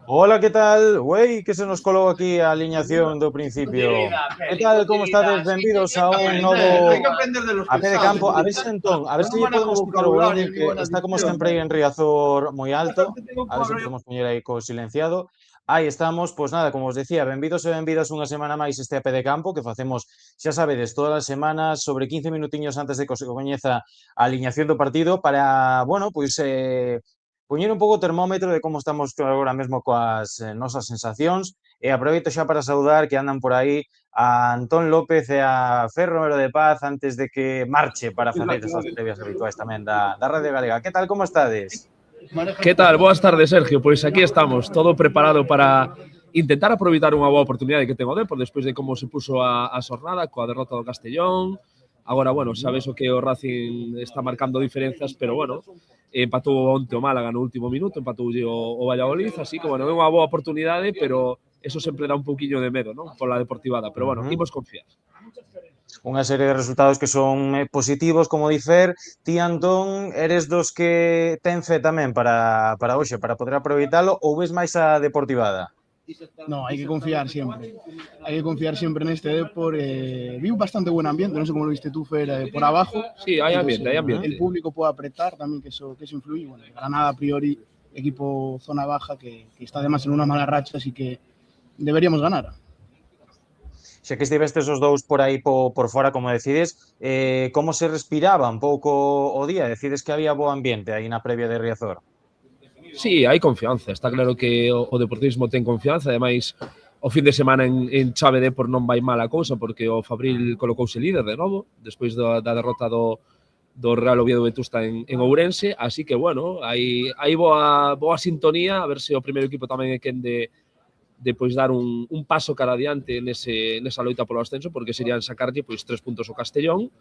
Hola, ¿qué tal? Güey, que se nos colou aquí a aliñación do principio. Que tal, como estades? Benvidos a un novo a pé de campo. A ver se entón, a ver se podemos quitar o volumen, que está como sempre aí en Riazor moi alto. A ver se podemos poñer aí co silenciado. Aí estamos, pois nada, como os decía, benvidos e benvidas unha semana máis este a pé de campo que facemos, xa sabedes, todas as semanas sobre 15 minutiños antes de que se coñeza a aliñación do partido para, bueno, pois poñer un pouco o termómetro de como estamos agora mesmo coas nosas sensacións e aproveito xa para saudar que andan por aí a Antón López e a Fer Romero de Paz antes de que marche para facer esas previas habituais tamén da Radio Galega. Que tal, como estades? Que tal? Boas tardes, Sergio. Pois aquí estamos, todo preparado para intentar aproveitar unha boa oportunidade que ten o Depor despois de como se puso a xornada coa derrota do Castellón. Agora, bueno, sabes o que o Racing está marcando diferenzas, pero bueno, empatou onte o Málaga no último minuto, empatou o Valladolid, así que bueno, é unha boa oportunidade, pero eso sempre dá un pouquiño de medo, non? Pola Deportivada, pero bueno, imos confiar. Unha serie de resultados que son positivos, como di Fer. Ti, Antón, eres dos que ten fe tamén para hoxe, para poder aproveitalo, ou ves máis a Deportivada? No, hay que confiar siempre. Hay que confiar siempre en este Depor. Vi un bastante buen ambiente, no sé cómo lo viste tú, Fer, por abajo. Sí, hay ambiente, hay ambiente. El público puede apretar también, que eso influye. Bueno, Granada, a priori, equipo zona baja, que está además en una mala racha, así que deberíamos ganar. Xa que estivestes os dous por aí por fora, como decides, como se respiraba un pouco o día? Decides que había bo ambiente aí na previa de Riazor? Sí, hai confianza. Está claro que o deportivismo ten confianza. Ademais, o fin de semana en chave Depor non vai mal a cousa porque o Fabril colocouse líder de novo despois da derrota do Real Oviedo Vetusta en Ourense. Así que, bueno, hai boa sintonía. A ver se o primeiro equipo tamén é quen de pois dar un paso cara adiante nesa loita polo ascenso, porque serían sacarlle pois 3 puntos ao Castellón.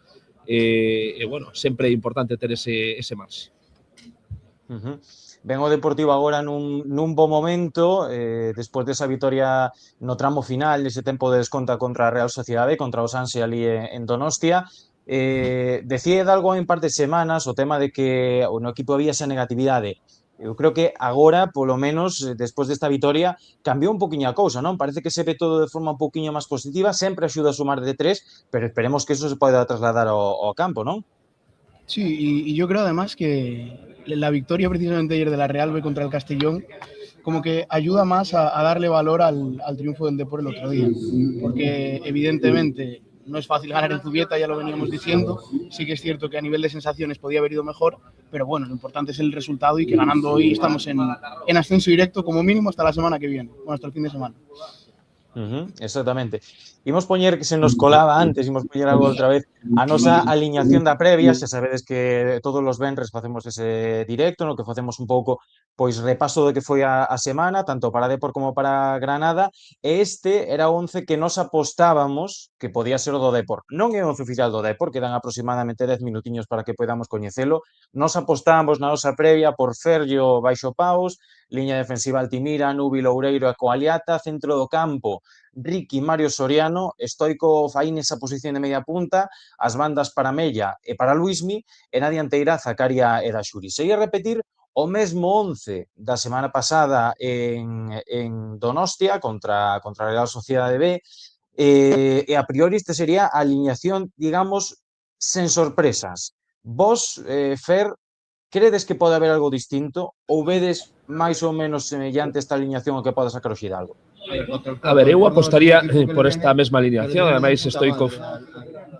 E bueno, sempre é importante ter ese marxe. Ben o Deportivo agora nun bo momento, despois desa vitoria no tramo final, ese tempo de desconta contra a Real Sociedade, contra o Sanse ali en Donostia. Decía algo en par de semanas o tema de que no equipo había esa negatividade. Eu creo que agora, polo menos, despois desta vitoria, cambiou un poquinho a cousa, non? Parece que se ve todo de forma un poquinho máis positiva, sempre axuda a sumar de 3, pero esperemos que eso se poida trasladar ao campo, non? Sí, y yo creo además que la victoria precisamente ayer de la Real B contra el Castellón como que ayuda más a darle valor al triunfo del Depor el otro día, porque evidentemente no es fácil ganar en Zubieta, ya lo veníamos diciendo. Sí que es cierto que a nivel de sensaciones podía haber ido mejor, pero bueno, lo importante es el resultado y que ganando hoy estamos en ascenso directo como mínimo hasta la semana que viene, bueno, hasta el fin de semana. Exactamente. Imos poñer, que se nos colaba antes, imos poñer algo outra vez, a nosa aliñación da previa. Xa sabedes que todos os venres facemos ese directo, no que facemos un pouco pois repaso do que foi a semana, tanto para Depor como para Granada, e este era o 11 que nos apostábamos que podía ser o do Depor. Non é o 11 oficial do Depor, quedan aproximadamente 10 minutiños para que podamos coñecelo. Nos apostábamos na nosa previa por Ferllo baixo paus, liña defensiva Altimira, Nubi, Loureiro e Coaliata, centro do campo Ricky, Mario Soriano, Stoico fai nesa posición de media punta, as bandas para Mella e para Luismi, e na dianteira Zacaria e Daxuri. Sería repetir o mesmo 11 da semana pasada en Donostia contra a Real Sociedade B, e a priori este sería a aliñación, digamos, sen sorpresas. Vos, Fer, credes que pode haber algo distinto ou vedes máis ou menos semellante esta aliñación ao que poda sacar o Xidalgo? A ver, eu apostaría por esta mesma alineación, ademais Stoichkov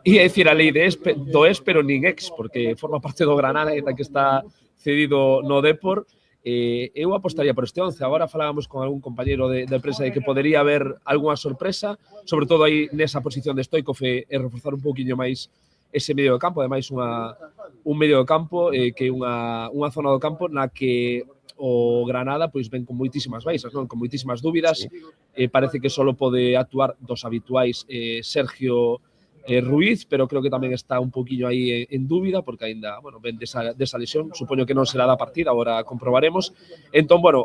ia dicir a lei do ex, pero nin ex, porque forma parte do Granada e que está cedido no Depor. Eu apostaría por este 11. Agora falábamos con algún compañeiro de prensa de que podería haber algunha sorpresa, sobre todo aí nesa posición de Stoichkov e reforzar un pouquiño máis ese medio do campo, ademais un medio do campo que é unha zona do campo na que o Granada pois ven con moitísimas baixas, non? Con moitísimas dúbidas. Sí. Parece que só pode actuar dos habituais Sergio Ruiz, pero creo que tamén está un poquinho aí en dúbida, porque aínda, bueno, ven desa lesión, supoño que non será da partida, agora comprobaremos. Entón, bueno,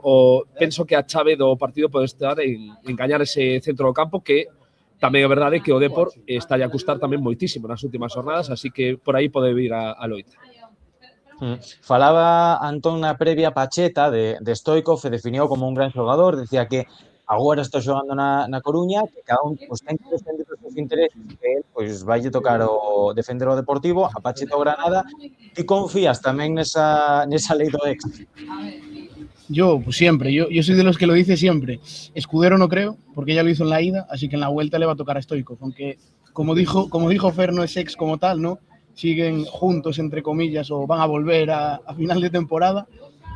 penso que a chave do partido pode estar en gañar ese centro do campo, que tamén é verdade que o Depor está a custar tamén moitísimo nas últimas jornadas, así que por aí pode vir a loita. Falaba Antón na previa Pacheta de Stoichkov e definiu como un gran xogador, decía que agora está xogando na Coruña, que cada un pois, ten que defender os seus intereses, que él pois vaille tocar o defender o Deportivo, a Pacheta o Granada. Ti confías tamén nesa lei do ex? Yo, pues siempre, yo soy de los que lo dice siempre. Escudero no creo, porque ya lo hizo en la ida, así que en la vuelta le va a tocar a Stoichkov, aunque como dijo Fer, no es ex como tal, ¿no? Siguen juntos, entre comillas, o van a volver a final de temporada,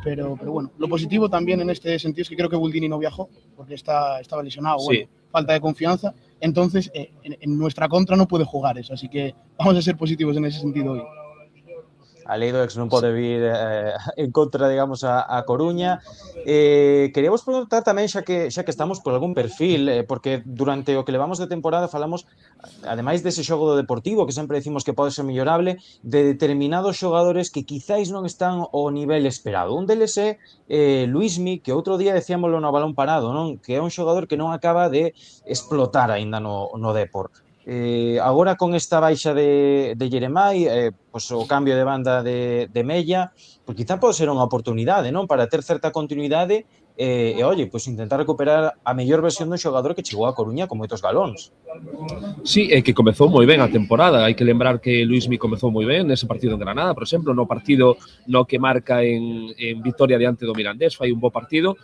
pero bueno, lo positivo también en este sentido es que creo que Buldini no viajó, porque estaba lesionado, Sí. bueno, falta de confianza, entonces en nuestra contra no puede jugar eso, así que vamos a ser positivos en ese sentido hoy. A lei do ex non pode vir en contra, digamos, a Coruña. Queríamos preguntar tamén, xa que estamos por algún perfil, porque durante o que levamos de temporada falamos, ademais dese xogo do Deportivo, que sempre decimos que pode ser mellorable, de determinados xogadores que quizáis non están ao nivel esperado. Un deles é Luismi, que outro día decíamoslo no Balón Parado, non? Que é un xogador que non acaba de explotar aínda no Depor. Agora con esta baixa de Jeremai, pois o cambio de banda de Mella, pois quizá pode ser unha oportunidade, non? Para ter certa continuidade oye, pois intentar recuperar a mellor versión dun xogador que chegou a Coruña con moitos galóns. Sí, que comezou moi ben a temporada. Hai que lembrar que Luismi comezou moi ben nese partido en Granada, por exemplo, no partido no que marca en Vitoria diante do Mirandés, fai un bo partido,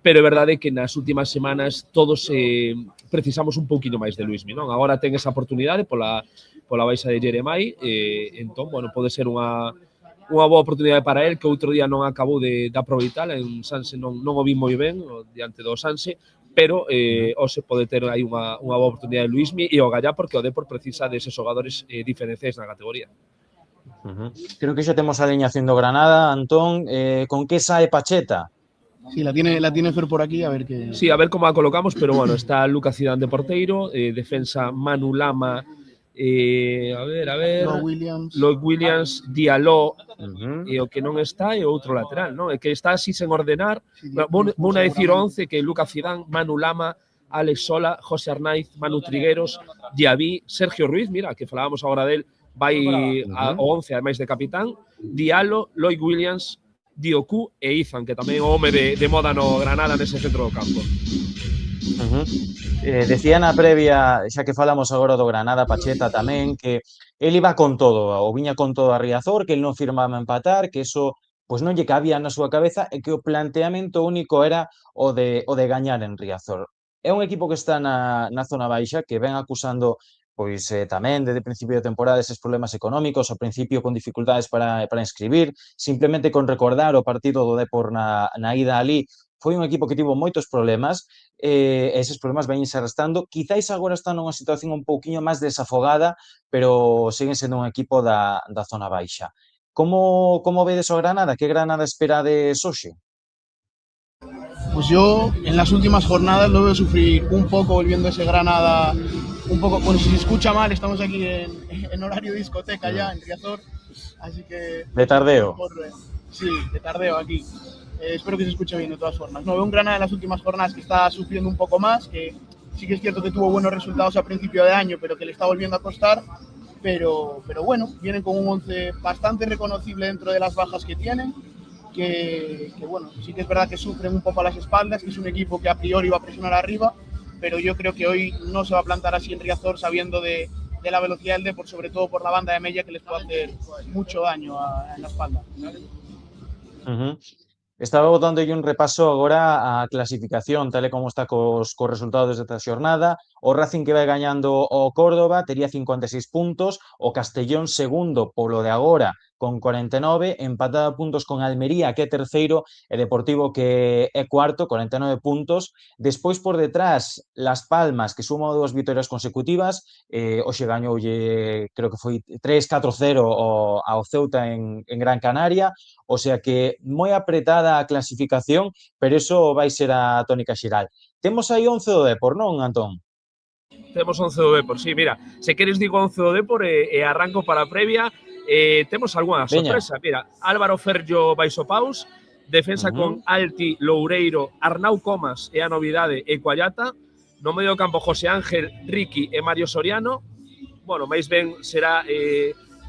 pero é verdade que nas últimas semanas todos precisamos un pouquinho máis de Luismi, non? Agora ten esa oportunidade pola baixa de Jeremai, entón, bueno, pode ser unha boa oportunidade para él, que outro día non acabou de aproveitar, en Sanse non o vi moi ben diante do Sanse, pero hoxe pode ter aí unha boa oportunidade de Luismi e o Gallá, porque o Depor precisa deses xogadores diferenciais na categoría. Creo que xa temos a aliñación do Granada, Antón. Con que sae Pacheta? Sí, la tiene Fer por aquí, a ver qué. Sí, a ver como a colocamos, pero bueno, está Lucas Zidane de porteiro, defensa Manu Lama, a ver, Lloyd Williams, Diallo, e o que non está é outro lateral, non? É que está así sen ordenar. Sí, vou a decir 11, que Lucas Zidane, Manu Lama, Alex Sola, José Arnaiz, Manu Trigueros, Diaby, Sergio Ruiz, mira, que falábamos agora del, vai ao 11, ademais de capitán, Diallo, Lloyd Williams, Dioku e Izan, que tamén é o home de moda no Granada nese centro do campo. Decía na previa, xa que falamos agora do Granada, Pacheta tamén, que el iba con todo, ou viña con todo a Riazor, que el non firmaba empatar, que eso pois non lle cabía na súa cabeza e que o planteamento único era o de gañar en Riazor. É un equipo que está na zona baixa, que ven acusando pois tamén desde o principio de temporada eses problemas económicos, ao principio con dificultades para inscribir, simplemente con recordar o partido do Depor na ida ali, foi un equipo que tivo moitos problemas, eses problemas venense arrastando, quizáis agora están nunha situación un pouquiño máis desafogada, pero siguen sendo un equipo da zona baixa. Como vedes o Granada? Que Granada esperades hoxe? Pues yo en las últimas jornadas lo veo sufrir un poco volviendo a ese Granada, un poco, bueno, si se escucha mal, estamos aquí en horario discoteca ya, en Riazor, así que... De tardeo. Sí, de tardeo aquí. Espero que se escuche bien de todas formas. No, veo un Granada en las últimas jornadas que está sufriendo un poco más, que sí que es cierto que tuvo buenos resultados a principio de año, pero que le está volviendo a costar, pero bueno, vienen con un 11 bastante reconocible dentro de las bajas que tienen, que bueno, sí que es verdad que sufren un poco a las espaldas, que es un equipo que a priori va a presionar arriba, pero yo creo que hoy no se va a plantar así en Riazor sabiendo de la velocidad del Depor, sobre todo por la banda de Mella, que les puede hacer mucho daño en la espalda. Estaba botando un repaso agora a clasificación, tal e como está cos resultados desta xornada. O Racing que vai gañando o Córdoba tería 56 puntos, o Castellón segundo polo de agora con 49, empatado a puntos con Almería, que é terceiro, e Deportivo que é cuarto, 49 puntos. Despois por detrás, Las Palmas, que suma 2 vitorias consecutivas, hoxe gañoulle, creo que foi 3-4-0 ao Ceuta en Gran Canaria, o sea que moi apretada a clasificación, pero eso vai ser a tónica xeral. Temos aí 11 do Depor, non, Antón? Temos 11 do Depor, sí, mira, se queres digo 11 do Depor e arranco para a previa. Temos algunha sorpresa, mira, Álvaro Ferllo Baixopaus, defensa con Alti, Loureiro, Arnau Comas e a novidade Ecuallata, no medio campo José Ángel, Ricky e Mario Soriano, bueno, máis ben será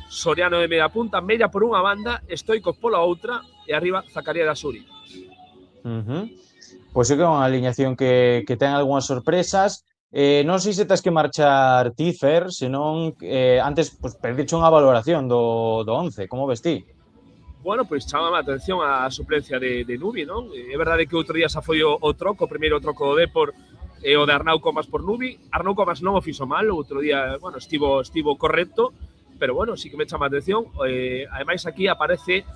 Soriano de media punta, Mella por unha banda, Stoikov pola outra e arriba Zakaria da Suri. Pois é que é unha alineación que ten algunhas sorpresas. Non sei se tes que marchar ti, Fer, senón antes pues, perdiche unha valoración do 11, como ves ti? Bueno, pois chamame a atención a suplencia de Nubi, non? É verdade que outro día xa foi o troco, o primeiro troco do Depor e o de Arnau Comas por Nubi. Arnau Comas non o fixo mal, o outro día, bueno, estivo correcto, pero bueno, sí que me chama a atención. Ademais aquí aparece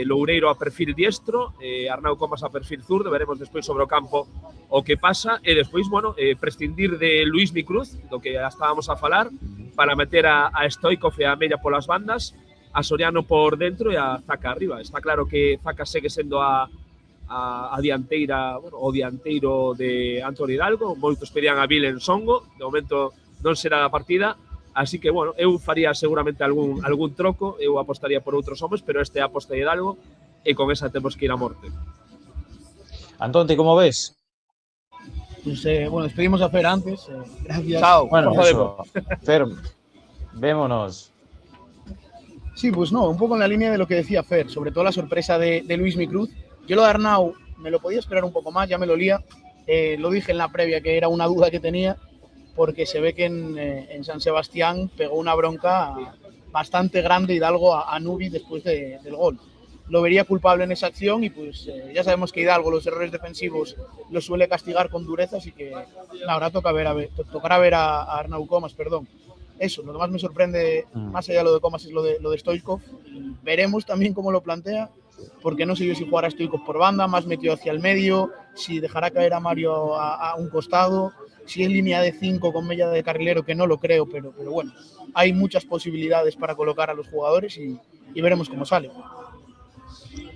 Loureiro a perfil diestro, Arnau Comas a perfil zurdo, veremos despois sobre o campo o que pasa, e despois, bueno, prescindir de Luismi Cruz, do que já estábamos a falar, para meter a Stoikov e a Mella polas bandas, a Soriano por dentro e a Zaka arriba. Está claro que Zaka segue sendo a dianteira, bueno, o dianteiro de Antoni Hidalgo, moitos pedían a Vil en Songo, de momento non será da partida, así que, bueno, eu faría seguramente algún troco, eu apostaría por outros homes, pero este é a aposta de Hidalgo e con esa temos que ir a morte. Antón, ti como ves? Pues, bueno, despedimos a Fer antes. Gracias. Chao. Bueno, eso. Fer, vémonos. Sí, pues no, un poco en la línea de lo que decía Fer, sobre todo la sorpresa de Luismi Cruz. Yo lo de Arnau me lo podía esperar un poco más, ya me lo olía. Lo dije en la previa que era una duda que tenía, porque se ve que en San Sebastián pegó una bronca bastante grande Hidalgo a Nubi después del gol. Lo vería culpable en esa acción y pues ya sabemos que Hidalgo los errores defensivos los suele castigar con dureza, así que ahora tocará ver a Arnau Comas, perdón. Eso, lo que más me sorprende, más allá de lo de Comas, es lo de Stoikov. Veremos también cómo lo plantea, porque no sé yo si jugará Stoikov por banda, más metido hacia el medio, si dejará caer a Mario a un costado, si es línea de 5 con Mella de carrilero, que no lo creo, pero bueno, hay muchas posibilidades para colocar a los jugadores y veremos cómo sale.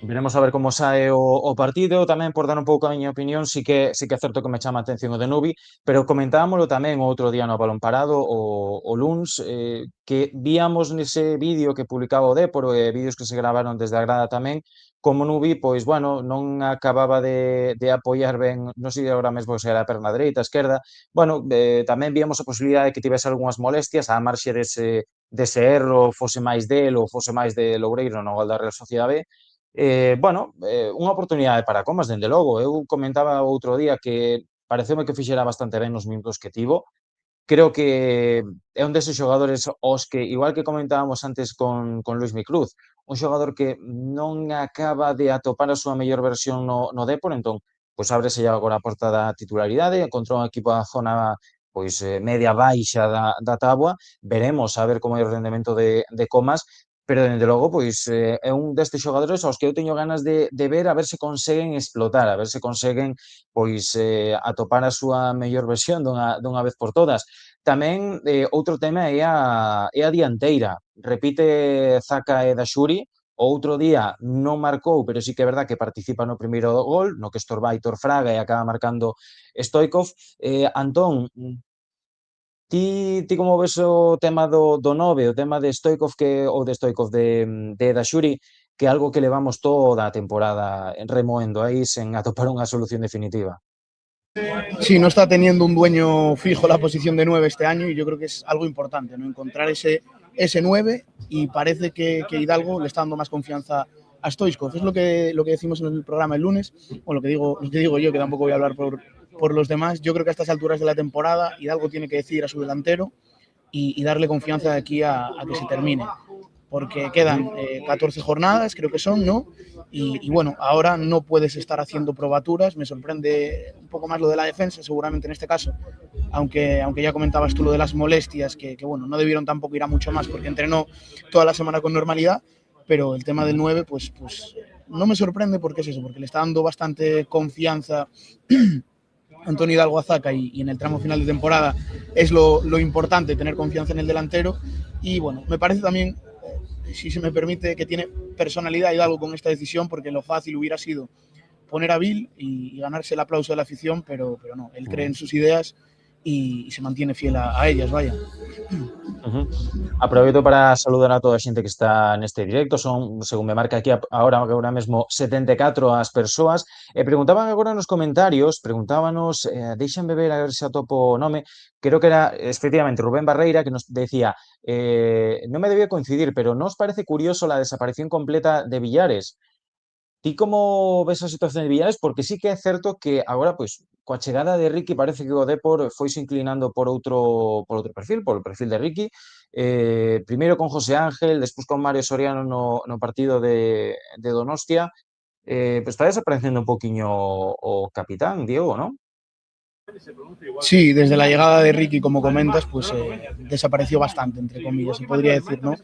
Veremos a ver como sae o partido. Tamén, por dar un pouco a miña opinión, sí que é certo que me chama a atención o de Nubi, pero comentámoslo tamén o outro día no Balón Parado, o luns, que víamos nese vídeo que publicaba o Depor, vídeos que se gravaron desde a grada tamén, como Nubi, pois, bueno, non acababa de apoiar ben, non sei agora mesmo se era a perna dereita, a esquerda, bueno, tamén víamos a posibilidade de que tivese algunhas molestias, a marxe dese erro, fose máis del ou fose máis de Loureiro no gol da Real Sociedade B. Bueno, unha oportunidade para Comas, dende logo. Eu comentaba outro día que pareceume que fixera bastante ben nos minutos que tivo. Creo que é un deses xogadores os que, igual que comentábamos antes con Luismi Cruz, un xogador que non acaba de atopar a súa mellor versión no Depor, entón, pois ábrese agora a porta da titularidade, encontrou un equipo da zona pois media baixa da táboa, veremos a ver como é o rendemento de Comas, pero, dende logo, pois, é un destes xogadores aos que eu teño ganas de ver a ver se conseguen explotar, a ver se conseguen, pois, atopar a súa mellor versión dunha vez por todas. Tamén, outro tema é a dianteira. Repite Zaka e Daxuri, o outro día non marcou, pero sí que é verdad que participa no primeiro gol, no que estorba Aitor Fraga e acaba marcando Stoikov. Antón, Ti como ves o tema do 9, o tema de Stoikov de Daxuri, que é algo que levamos toda a temporada remoendo aí sen atopar unha solución definitiva? Sí, no está teniendo un dueño fijo la posición de 9 este año y yo creo que es algo importante, ¿no? Encontrar ese 9 y parece que Hidalgo le está dando más confianza a Stoikov. Es lo que decimos en el programa el lunes, o lo que digo yo, que tampoco voy a hablar por los demás. Yo creo que a estas alturas de la temporada Hidalgo tiene que decidir a su delantero y darle confianza de aquí a que se termine, porque quedan 14 jornadas, creo que son, ¿no? Y bueno, ahora no puedes estar haciendo probaturas. Me sorprende un poco más lo de la defensa, seguramente en este caso, aunque ya comentabas tú lo de las molestias, que bueno, no debieron tampoco ir a mucho más porque entrenó toda la semana con normalidad, pero el tema del 9, pues no me sorprende porque es eso, porque le está dando bastante confianza Antoni Hidalgo a Zaka y en el tramo final de temporada es lo importante, tener confianza en el delantero. Y bueno, me parece también, si se me permite, que tiene personalidad Hidalgo con esta decisión, porque lo fácil hubiera sido poner a Vil y ganarse el aplauso de la afición, pero no, él cree en sus ideas y se mantiene fiel a ellas, vaya. Aproveito para saludar a toda a xente que está neste directo. Son, según me marca aquí agora mesmo, 74 as persoas. E preguntaban agora nos comentarios, preguntábanos, déixanme ver a ver se atopo o nome, creo que era efectivamente Rubén Barreira, que nos decía, non me debía coincidir, pero ¿no os parece curioso la desaparición completa de Villares? Ti como ves a situación de Villares? Porque sí que é certo que agora, pois, coa chegada de Ricky parece que o Depor foise inclinando por outro perfil, por o perfil de Ricky. Primeiro con José Ángel, despois con Mario Soriano no partido de Donostia. Pois está desaparecendo un poquiño o capitán, Diego, ¿no? Sí, desde la llegada de Ricky, como comentas, pues desapareció bastante, entre comillas, se podría decir, ¿no?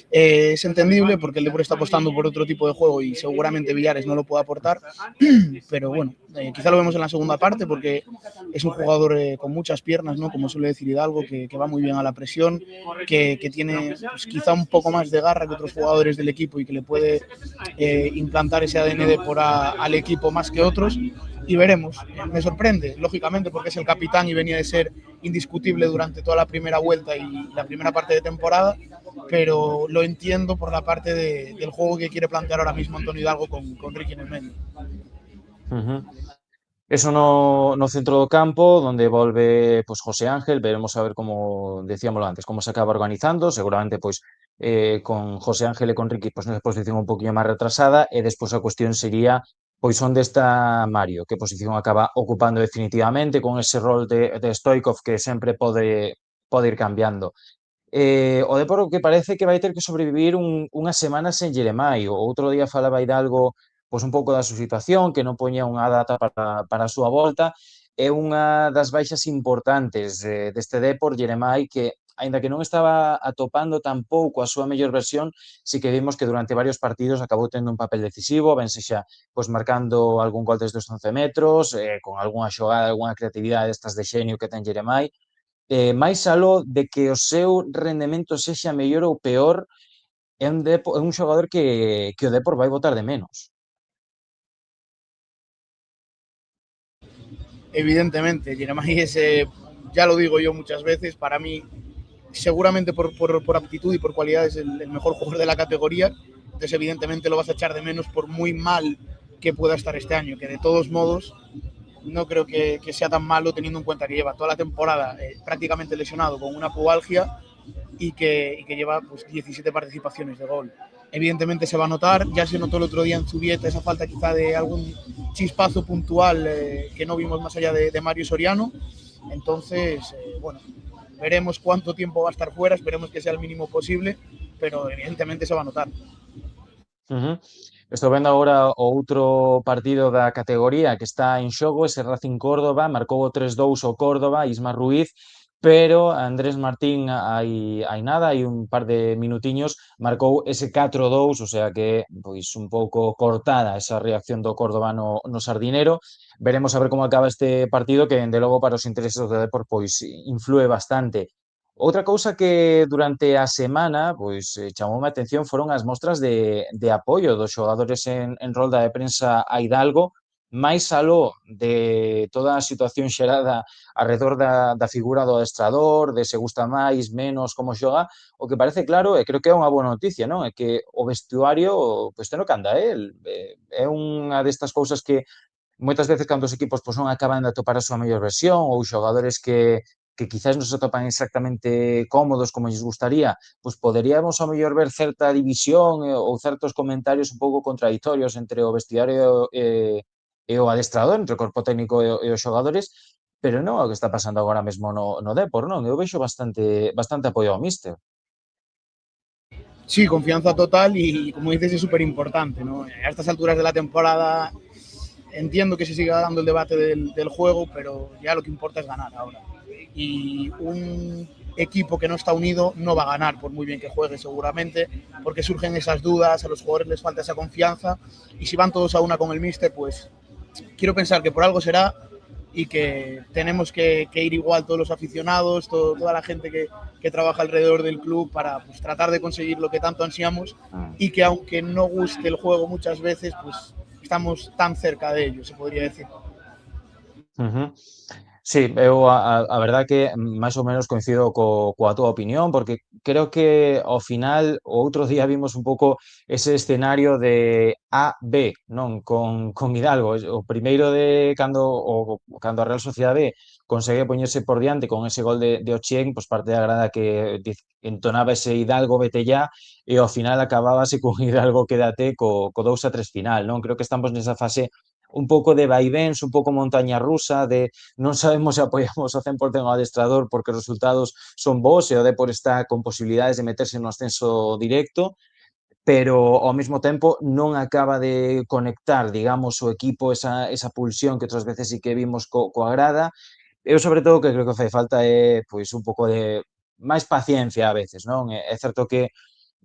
Es entendible porque el Depor está apostando por otro tipo de juego y seguramente Villares no lo puede aportar, pero bueno, quizá lo vemos en la segunda parte porque es un jugador con muchas piernas, ¿no? Como suele decir Hidalgo, que va muy bien a la presión, que tiene pues, quizá un poco más de garra que otros jugadores del equipo y que le puede implantar ese ADN Depor al equipo más que otros. Y veremos, me sorprende, lógicamente, porque es el capitán y venía de ser indiscutible durante toda la primera vuelta y la primera parte de temporada, pero lo entiendo por la parte del juego que quiere plantear ahora mismo Antonio Hidalgo con Ricky en el medio. Eso no centro do campo, donde volve pues, José Ángel, veremos a ver como decíamoslo antes, como se acaba organizando, seguramente pues con José Ángel e con Ricky pues nesa posición un poquinho máis retrasada e despois a cuestión sería pois onde está Mario, que posición acaba ocupando definitivamente con ese rol de Stoikov que sempre pode ir cambiando. O Depor que parece que vai ter que sobrevivir unhas semanas sen Jeremai. O outro día falaba Hidalgo pois un pouco da súa situación, que non poñía unha data para a súa volta. É unha das baixas importantes deste Depor, Jeremai, que aínda que non estaba atopando tampouco a súa mellor versión, sí que vimos que durante varios partidos acabou tendo un papel decisivo, ben sexa pois marcando algún gol desde os 11 metros, con algunha xogada, algunha creatividade destas de xenio que ten Jeremai. Máis aló de que o seu rendemento sexa mellor ou peor, é un xogador que o Depor vai botar de menos. Evidentemente, Jeremai es, ya lo digo yo muchas veces, para mí, seguramente por aptitud y por cualidades, el mejor jugador de la categoría. Entonces, evidentemente, lo vas a echar de menos por muy mal que pueda estar este año, que de todos modos no creo que sea tan malo teniendo en cuenta que lleva toda la temporada prácticamente lesionado con una pubalgia y que lleva pues, 17 participaciones de gol. Evidentemente se va a notar, ya se notó el otro día en Zubieta esa falta quizá de algún chispazo puntual que no vimos más allá de Mario Soriano. Entonces, bueno, veremos cuánto tiempo va a estar fuera, esperemos que sea el mínimo posible, pero evidentemente se va a notar. Estou vendo agora o outro partido da categoría que está en xogo, ese Racing Córdoba, marcou o 3-2 o Córdoba, Isma Ruiz, pero Andrés Martín hai nada, hai un par de minutiños, marcou ese 4-2, o sea que pois un pouco cortada esa reacción do Córdoba no Sardinero. Veremos a ver como acaba este partido que, dende logo, para os intereses do Depor, pois influe bastante. Outra cousa que durante a semana pois chamoume a atención foron as mostras de apoio dos xogadores en rolda de prensa a Hidalgo, máis aló de toda a situación xerada arredor da figura do adestrador, de se gusta máis, menos, como xoga, o que parece claro, e creo que é unha boa noticia, non? É que o vestuario, pois ten o que anda el. É unha destas cousas que moitas veces cando os equipos pois, non acaban de atopar a súa mellor versión ou xogadores que quizás non se atopan exactamente cómodos como lles gustaría, pois poderíamos ao mellor ver certa división ou certos comentarios un pouco contraditorios entre o vestiario e o adestrador, entre o corpo técnico e os xogadores, pero non é o que está pasando agora mesmo no Depor, non? Eu vexo bastante apoio ao míster. Sí, confianza total y como dices es súper importante, ¿no? A estas alturas de la temporada entiendo que se siga dando el debate del juego, pero ya lo que importa es ganar ahora. Y un equipo que no está unido no va a ganar, por muy bien que juegue seguramente, porque surgen esas dudas, a los jugadores les falta esa confianza, y si van todos a una con el míster, pues quiero pensar que por algo será y que tenemos que ir igual todos los aficionados, toda la gente que trabaja alrededor del club para pues, tratar de conseguir lo que tanto ansiamos y que aunque no guste el juego muchas veces, pues estamos tan cerca de ello, se podría decir. Sí, eu a verdad que máis ou menos coincido coa túa opinión, porque creo que ao final o outro día vimos un pouco ese escenario de A-B, non? Con Hidalgo. O primeiro de cando a Real Sociedade consegue poñerse por diante con ese gol de Ochieng, pois parte da grada que entonaba ese Hidalgo vete ya, e ao final acabábase con Hidalgo quédate co 2-3 final, non? Creo que estamos nesa fase un pouco de vaivéns, un pouco montaña rusa, de non sabemos se apoiamos ao 100% ao adestrador porque os resultados son bons e o Depor está con posibilidades de meterse no ascenso directo, pero ao mesmo tempo non acaba de conectar, digamos, o equipo esa pulsión que outras veces sí que vimos coa grada. Eu, sobre todo, que creo que fai falta é pois un pouco de máis paciencia a veces, non? É certo que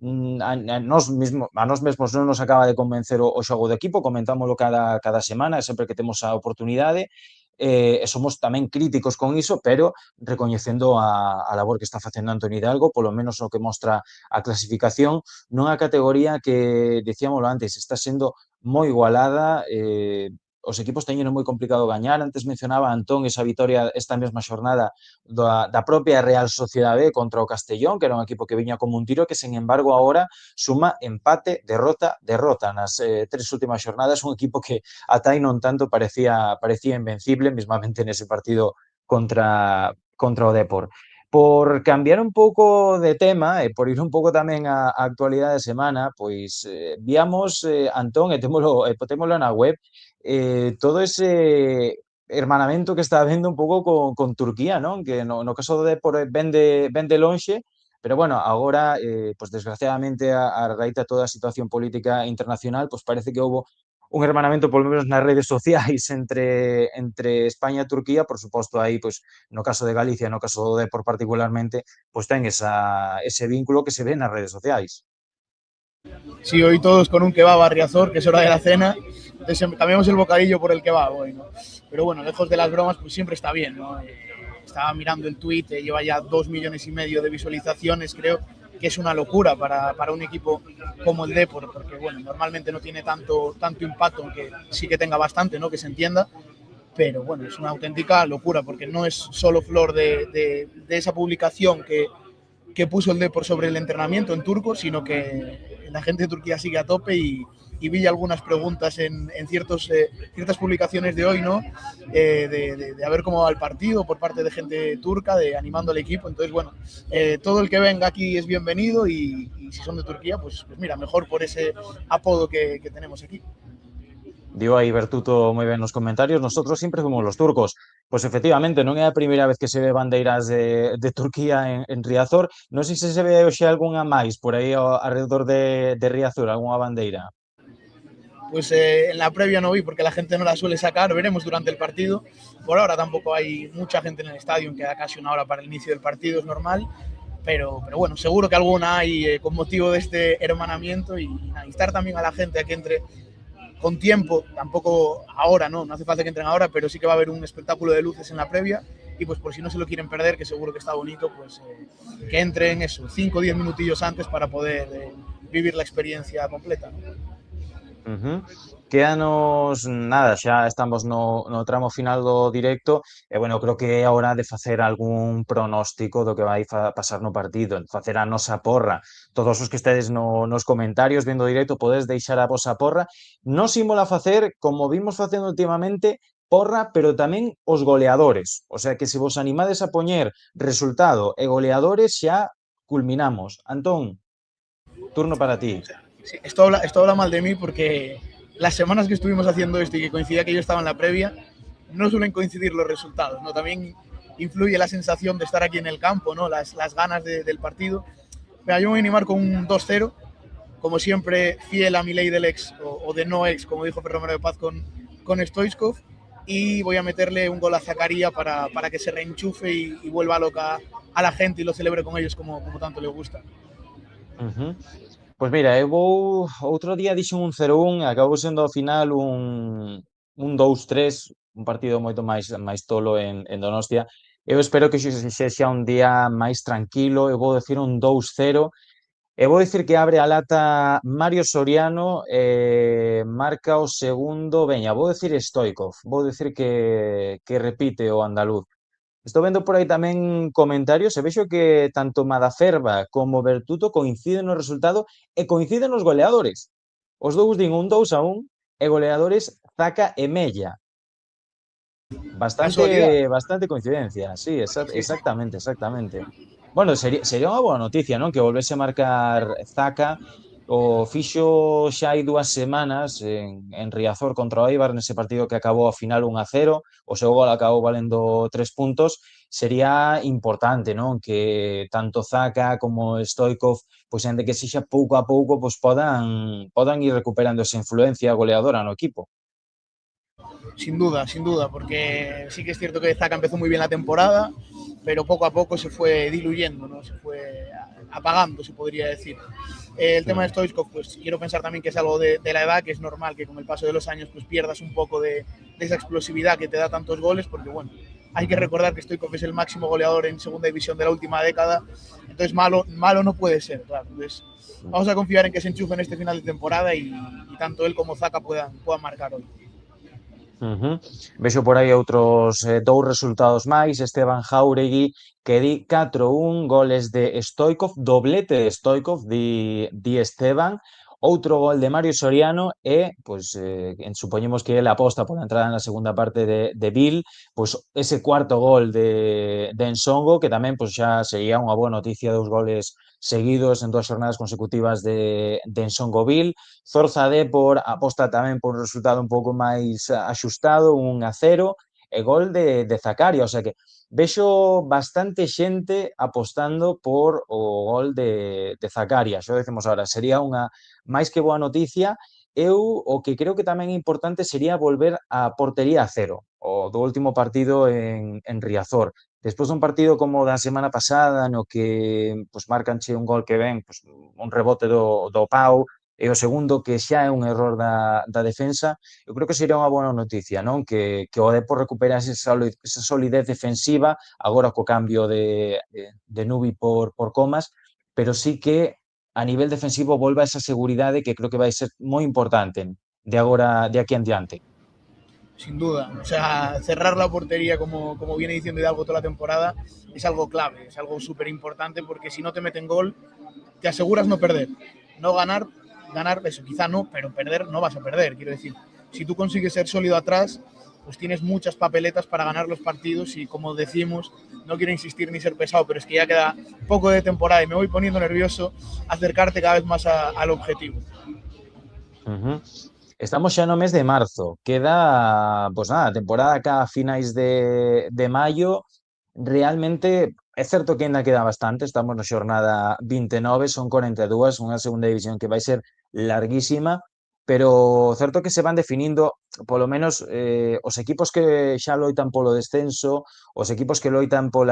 a nós mesmos non nos acaba de convencer o xogo de equipo, comentámoslo cada semana, sempre que temos a oportunidade, e somos tamén críticos con iso, pero recoñecendo a labor que está facendo Antoni Hidalgo, polo menos o que mostra a clasificación, nunha categoría que, decíamoslo antes, está sendo moi igualada, os equipos teñen moi complicado gañar. Antes mencionaba Antón esa vitoria esta mesma xornada da propia Real Sociedade contra o Castellón, que era un equipo que viña como un tiro, que, sen embargo, agora suma empate, derrota, derrota nas 3 últimas xornadas, un equipo que ata aí non tanto parecía invencible, mesmamente nese partido contra o Depor. Por cambiar un pouco de tema e por ir un pouco tamén á actualidade de semana, pois víamos, Antón, e témolo na web, todo ese hermanamento que está habendo un pouco con Turquía, non? Que no caso do Depor ven de lonxe, pero bueno, agora, pois desgraciadamente a raíz de toda a situación política internacional, pois parece que houbo un hermanamento, polo menos nas redes sociais, entre España e Turquía. Por suposto, aí, pois, no caso de Galicia, no caso do Depor particularmente, pois ten ese vínculo que se ve nas redes sociais. Sí, hoy todos con un kebab a Riazor, que es hora de la cena, cambiamos el bocadillo por el kebab hoy, ¿no? Pero bueno, lejos de las bromas, pues siempre está bien, ¿no? Estaba mirando el tweet, lleva ya 2,5 millones de visualizaciones, creo que es una locura para un equipo como el Depor, porque bueno, normalmente no tiene tanto impacto, aunque sí que tenga bastante, ¿no? Que se entienda, pero bueno, es una auténtica locura, porque no es solo flor de esa publicación que puso el Depor sobre el entrenamiento en turco, sino que la gente de Turquía sigue a tope y vi algunas preguntas en ciertas publicaciones de hoy, ¿no? De a ver cómo va el partido por parte de gente turca, animando al equipo. Entonces, bueno, todo el que venga aquí es bienvenido y si son de Turquía, pues mira, mejor por ese apodo que tenemos aquí. Digo aí Bertuto moi ben nos comentarios, nosotros sempre fomos los turcos. Pois efectivamente, non é a primeira vez que se ve bandeiras de Turquía en Riazor. Non sei se se ve hoxe algunha máis por aí alrededor de Riazor, algunha bandeira. Pues en la previa no vi porque la gente no la suele sacar, veremos durante el partido. Por ahora tampoco hay mucha gente en el estadio, queda casi una hora para el inicio del partido, es normal. Pero bueno, seguro que alguna hay con motivo de este hermanamiento y instar también a la gente a que entre con tiempo, tampoco ahora, no hace falta que entren ahora, pero sí que va a haber un espectáculo de luces en la previa y pues por si no se lo quieren perder, que seguro que está bonito, pues que entren eso, 5 o 10 minutillos antes para poder vivir la experiencia completa, ¿no? Quédanos nada, xa estamos no tramo final do directo e, bueno, creo que é hora de facer algún pronóstico do que vai pasar no partido, facer a nosa porra. Todos os que estedes nos comentarios vendo o directo podes deixar a vosa porra. Nos ímola facer, como vimos facendo últimamente, porra, pero tamén os goleadores. O sea que se vos animades a poñer resultado e goleadores, xa culminamos. Antón, turno para ti. Sí, esto habla mal de mí porque las semanas que estuvimos haciendo esto y que coincidía que yo estaba en la previa, no suelen coincidir los resultados, ¿no? También influye la sensación de estar aquí en el campo, ¿no? Las ganas del partido. Mira, yo me voy a animar con un 2-0, como siempre, fiel a mi ley del ex o de no ex, como dijo Fer Romero de Paz con Stoichkov, y voy a meterle un gol a Zakaria para que se reenchufe y vuelva loca a la gente y lo celebre con ellos como tanto le gusta. Pois mira, eu outro día dixen un 0-1 e acabou sendo ao final un 2-3, un partido moito máis tolo en Donostia. Eu espero que sexa un día máis tranquilo, eu vou dicir un 2-0, e vou dicir que abre a lata Mario Soriano e marca o segundo, veña, vou dicir Stoichkov, vou dicir que repite o andaluz. Estou vendo por aí tamén comentarios e vexo que tanto Madaferba como Bertuto coinciden no resultado e coinciden nos goleadores. Os dous din un 2-1 e goleadores Zaka e Mella. Casualidad. Bastante coincidencia, sí, Sí, sí. exactamente. Bueno, sería unha boa noticia, non? Que volvese a marcar Zaka, o fixo xa hai 2 semanas en Riazor contra o Eibar, nese partido que acabou a final 1-0, o seu gol acabou valendo 3 puntos, sería importante, non? Que tanto Zaka como Stoikov, pois ainda que sexa pouco a pouco, pois podan ir recuperando esa influencia goleadora no equipo. Sin duda, porque sí que es cierto que Zaka empezó muy bien la temporada, pero poco a poco se fue diluyendo, ¿no? Se fue apagando, se podría decir. El tema de Stoichkov, pues quiero pensar también que es algo de la edad, que es normal que con el paso de los años pues pierdas un poco de esa explosividad que te da tantos goles, porque bueno, hay que recordar que Stoichkov es el máximo goleador en segunda división de la última década, entonces malo no puede ser, claro. Entonces vamos a confiar en que se enchufen este final de temporada y tanto él como Zaka puedan marcar hoy. Vexo por aí outros 2 resultados máis. Esteban Jauregui que di 4-1, goles de Stoikov, doblete de Stoikov, di Esteban, outro gol de Mario Soriano e, pois, supoñemos que ele aposta pola entrada na segunda parte de Bill, pois ese cuarto gol de Ensongo, que tamén pois, xa sería unha boa noticia, 2 goles seguidos en 2 xornadas consecutivas de Ensongo Bill. Zorza Depor aposta tamén por un resultado un pouco máis axustado, 1-0, e gol de Zakaria, o sea que vexo bastante xente apostando por o gol de Zakaria, xo decimos ahora, sería unha máis que boa noticia. Eu o que creo que tamén é importante sería volver a portería a cero, o do último partido en Riazor. Despois dun partido como da semana pasada, no que pues, marcanche un gol que ven, pues, un rebote do Pau, e o segundo que xa é un error da defensa, eu creo que sería unha boa noticia, non? Que o Depor recuperase esa solidez defensiva, agora co cambio de Nubi por Comas, pero sí que a nivel defensivo volva esa seguridade que creo que vai ser moi importante de aquí en diante. Sin duda, o sea, cerrar la portería, como viene diciendo Hidalgo toda la temporada, es algo clave, es algo súper importante, porque si no te meten gol, te aseguras no perder. No ganar, eso quizá no, pero perder no vas a perder, quiero decir. Si tú consigues ser sólido atrás, pues tienes muchas papeletas para ganar los partidos y, como decimos, no quiero insistir ni ser pesado, pero es que ya queda poco de temporada y me voy poniendo nervioso, acercarte cada vez más al objetivo. Estamos xa no mes de marzo, queda, pues nada, temporada acá a finais de maio, realmente é certo que ainda queda bastante, estamos na xornada 29, son 42, unha segunda división que vai ser larguísima, pero certo que se van definindo, polo menos, os equipos que xa loitan polo descenso, os equipos que loitan por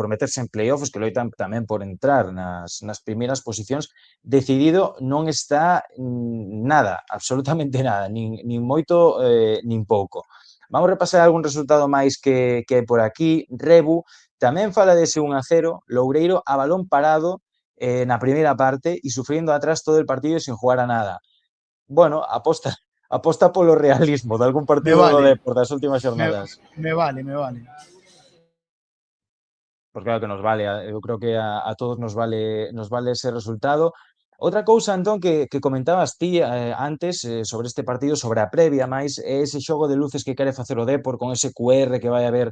meterse en playoffs, que loitan tamén por entrar nas primeiras posicións, decidido non está nada, absolutamente nada, nin moito nin pouco. Vamos repasar algún resultado máis que hai por aquí. Rebu tamén fala dese 1-0, Loureiro a balón parado na primeira parte e sufriendo atrás todo el partido sin jugar a nada. Bueno, aposta polo realismo de algún partido do Depor das últimas xornadas. Me vale. Pois claro que nos vale, eu creo que a todos nos vale ese resultado. Outra cousa, entón, que comentabas ti antes sobre este partido, sobre a previa máis, é ese xogo de luces que quere facer o Depor con ese QR que vai haber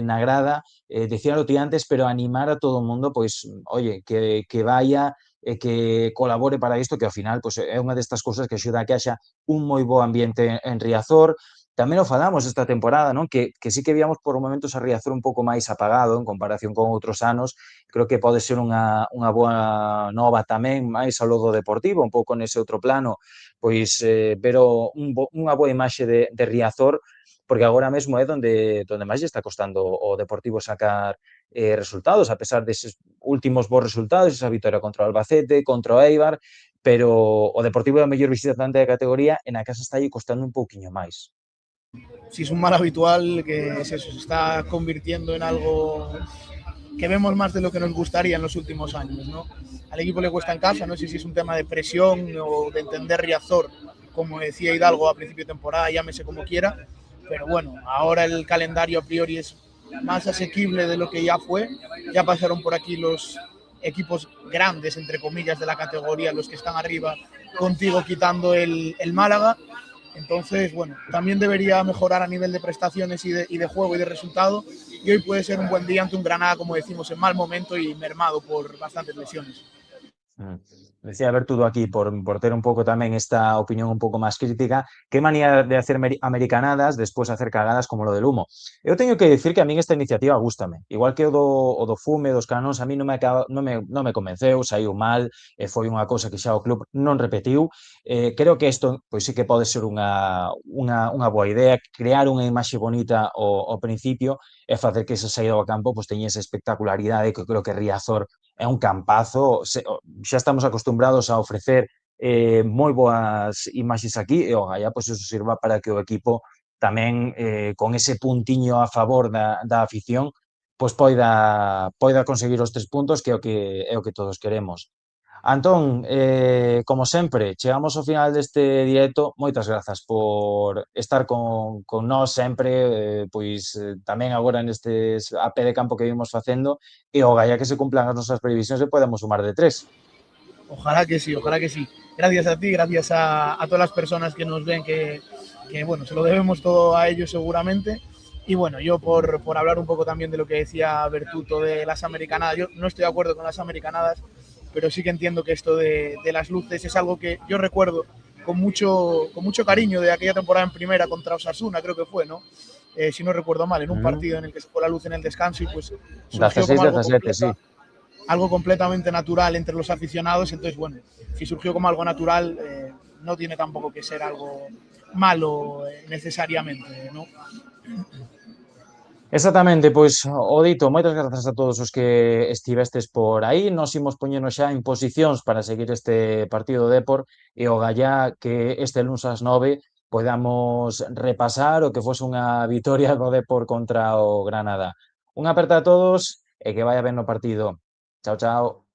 na grada, dicíalo ti antes, pero animar a todo o mundo, pois, oye, que vaya e que colabore para isto, que ao final pois, é unha destas cousas que axuda a que haxa un moi bo ambiente en Riazor. Tamén o falamos esta temporada, non? Que sí que víamos por momentos a Riazor un pouco máis apagado en comparación con outros anos. Creo que pode ser unha boa nova tamén, máis ao do Deportivo, un pouco nese outro plano, pois ver unha boa imaxe de Riazor, porque agora mesmo é donde máis lle está costando o Deportivo sacar resultados, a pesar deses últimos bons resultados, esa vitória contra o Albacete, contra o Eibar, pero o Deportivo é o mellor visitante da categoría e na casa está lle costando un pouquiño máis. Sí, es un mal habitual que es eso, se está convirtiendo en algo que vemos más de lo que nos gustaría en los últimos años, ¿no? Al equipo le cuesta en casa, no sé si es un tema de presión o de entender Riazor, como decía Hidalgo a principio de temporada, llámese como quiera, pero bueno, ahora el calendario a priori es más asequible de lo que ya fue. Ya pasaron por aquí los equipos grandes, entre comillas, de la categoría, los que están arriba, contigo quitando el Málaga. Entonces, bueno, también debería mejorar a nivel de prestaciones y de juego y de resultado. Y hoy puede ser un buen día ante un Granada, como decimos, en mal momento y mermado por bastantes lesiones. Decía Bertudo aquí, por ter un pouco tamén esta opinión un pouco máis crítica, que manía de hacer americanadas, despois hacer cagadas como lo del humo. Eu teño que dicir que a min esta iniciativa gústame. Igual que o do fume, dos canóns, a mí non me convenceu, saiu mal, foi unha cousa que xa o club non repetiu. Creo que isto pois sí que pode ser unha boa idea, crear unha imaxe bonita ao principio e facer que esa saída ao campo pois teña esa espectacularidade que creo que Riazor é un campazo, xa estamos acostumbrados a ofrecer moi boas imaxes aquí e o Gaia, pois eso sirva para que o equipo tamén con ese puntiño a favor da afición pois poida conseguir os 3 puntos que é o que todos queremos. Antón, como sempre, chegamos ao final deste directo. Moitas grazas por estar con nós sempre, tamén agora nestes a pé de campo que vimos facendo, e o Gaia que se cumplan as nosas previsións e podemos sumar de 3. Ojalá que sí, ojalá que sí. Gracias a ti, gracias a todas las personas que nos ven, que bueno, se lo debemos todo a ellos seguramente. Y bueno, yo por hablar un poco también de lo que decía Bertuto de las americanadas, yo no estoy de acuerdo con las americanadas, pero sí que entiendo que esto de las luces es algo que yo recuerdo con mucho cariño de aquella temporada en primera contra Osasuna, creo que fue, ¿no? Si no recuerdo mal, en un partido en el que se fue la luz en el descanso y pues surgió como algo completamente natural entre los aficionados. Entonces, bueno, si surgió como algo natural, no tiene tampoco que ser algo malo necesariamente, ¿no? Exactamente, pois o dito, moitas grazas a todos os que estivestes por aí. Nos imos poñendo xa en posicións para seguir este partido do Depor e o Gallá que este luns ás 9 podamos repasar o que fose unha vitoria do Depor contra o Granada. Unha aperta a todos e que vaya ben no partido. Chao, chao.